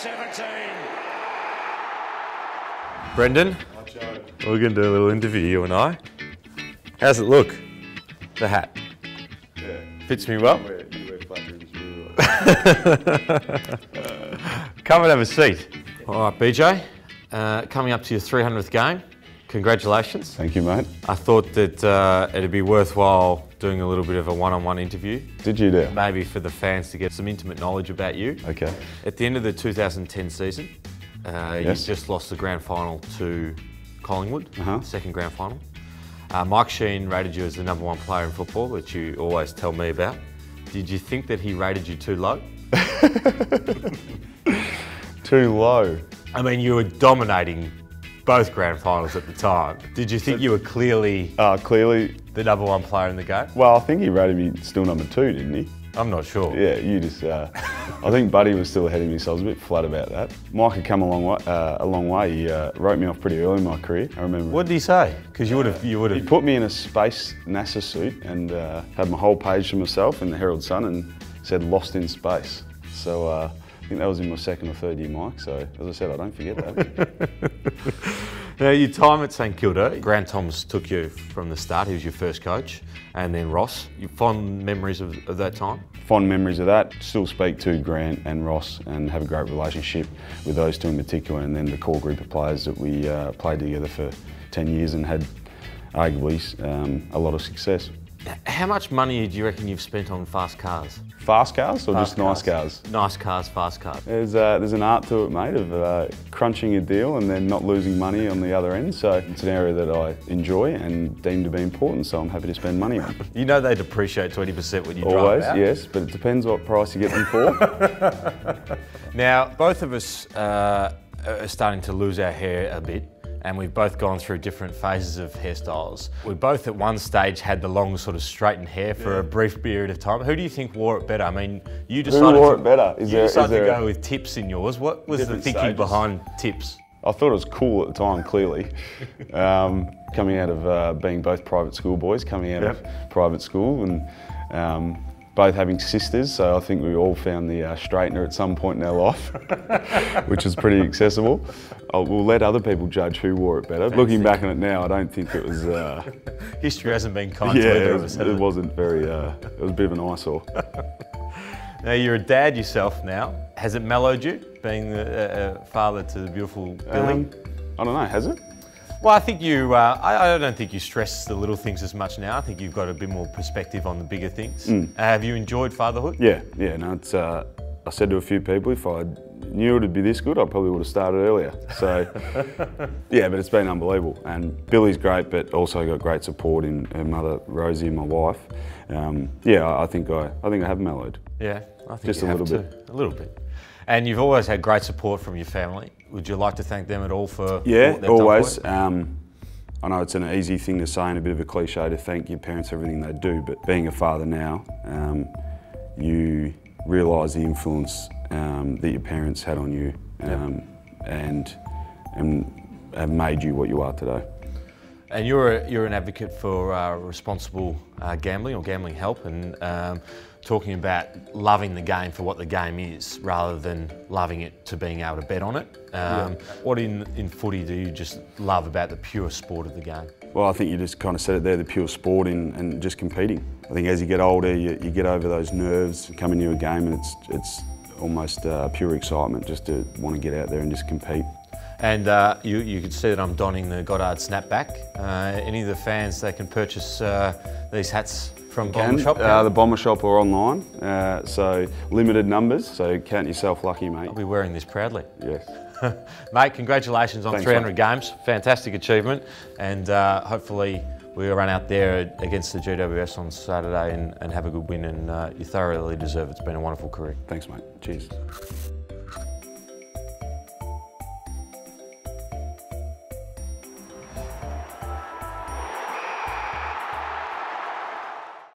17. Brendan, we're going to do a little interview, you and I. How's it look? The hat. Yeah. Fits me well? You wear flat rims really well. Come and have a seat. All right, BJ, coming up to your 300th game. Congratulations. Thank you, mate. I thought that it'd be worthwhile doing a little bit of a one-on-one interview. Did you do? Maybe for the fans to get some intimate knowledge about you. Okay. At the end of the 2010 season, Yes. you just lost the grand final to Collingwood, second grand final. Mike Sheen rated you as the #1 player in football, which you always tell me about. Did you think that he rated you too low? Too low. I mean, you were dominating both grand finals at the time. Did you think you were clearly Clearly. the #1 player in the game? Well, I think he rated me still #2, didn't he? I'm not sure. Yeah, you just. I think Buddy was still ahead of me, so I was a bit flat about that. Mike had come a long way. He wrote me off pretty early in my career. I remember. What did he say? Because you would have. He put me in a space NASA suit and had my whole page to myself in the Herald Sun and said "Lost in Space." So I think that was in my second or third year, Mike. So as I said, I don't forget that. Now, your time at St Kilda, Grant Thomas took you from the start. He was your first coach, and then Ross. You fond memories of that time? Fond memories of that. Still speak to Grant and Ross and have a great relationship with those two in particular, and then the core group of players that we played together for 10 years and had arguably a lot of success. How much money do you reckon you've spent on fast cars? Fast cars or Fast just nice cars? Nice cars, fast cars. There's an art to it, mate, of crunching a deal and then not losing money on the other end. So it's an area that I enjoy and deem to be important, so I'm happy to spend money on. You know they depreciate 20% when you Always, drive out? yes, but it depends what price you get them for. Now, both of us are starting to lose our hair a bit, and we've both gone through different phases of hairstyles. We both at one stage had the long sort of straightened hair for a brief period of time. Who do you think wore it better? I mean, you decided Who wore it better? You decided to go with tips in yours. What was the thinking stages behind tips? I thought it was cool at the time, clearly. Coming out of being both private school boys, coming out of private school and both having sisters, so I think we all found the straightener at some point in our life, which was pretty accessible. We'll let other people judge who wore it better. Looking back on it now, I don't think it was... History hasn't been kind to either of us, has it wasn't very... it was a bit of an eyesore. Now, you're a dad yourself now. Has it mellowed you, being a father to the beautiful Billy? I don't know, has it? Well, I think you, I don't think you stress the little things as much now. I think you've got a bit more perspective on the bigger things. Have you enjoyed fatherhood? Yeah, no, it's, I said to a few people, if I knew it'd be this good, I probably would have started earlier. So, yeah, but it's been unbelievable. And Billy's great, but also got great support in her mother, Rosie, and my wife. Yeah, I think I have mellowed. Yeah, I think just you a have little too. bit. A little bit. And you've always had great support from your family. Would you like to thank them at all for Yeah, what they've always. done for you? I know it's an easy thing to say and a bit of a cliche to thank your parents for everything they do, but being a father now, you realise the influence that your parents had on you and have made you what you are today. And you're an advocate for responsible gambling or gambling help, and talking about loving the game for what the game is rather than loving it to being able to bet on it. What in footy do you just love about the pure sport of the game? Well, I think you just kind of said it there, the pure sport and just competing. I think as you get older, you get over those nerves, come into a game, and it's almost pure excitement just to want to get out there and just compete. And you can see that I'm donning the Goddard snapback. Any of the fans, they can purchase these hats from Bomber Shop? The Bomber Shop or online, so limited numbers, so count yourself lucky, mate. I'll be wearing this proudly. Yes. Mate, congratulations on Thanks, 300 mate. games. Fantastic achievement, and hopefully we'll run out there against the GWS on Saturday and have a good win, and you thoroughly deserve it. It's been a wonderful career. Thanks, mate. Cheers.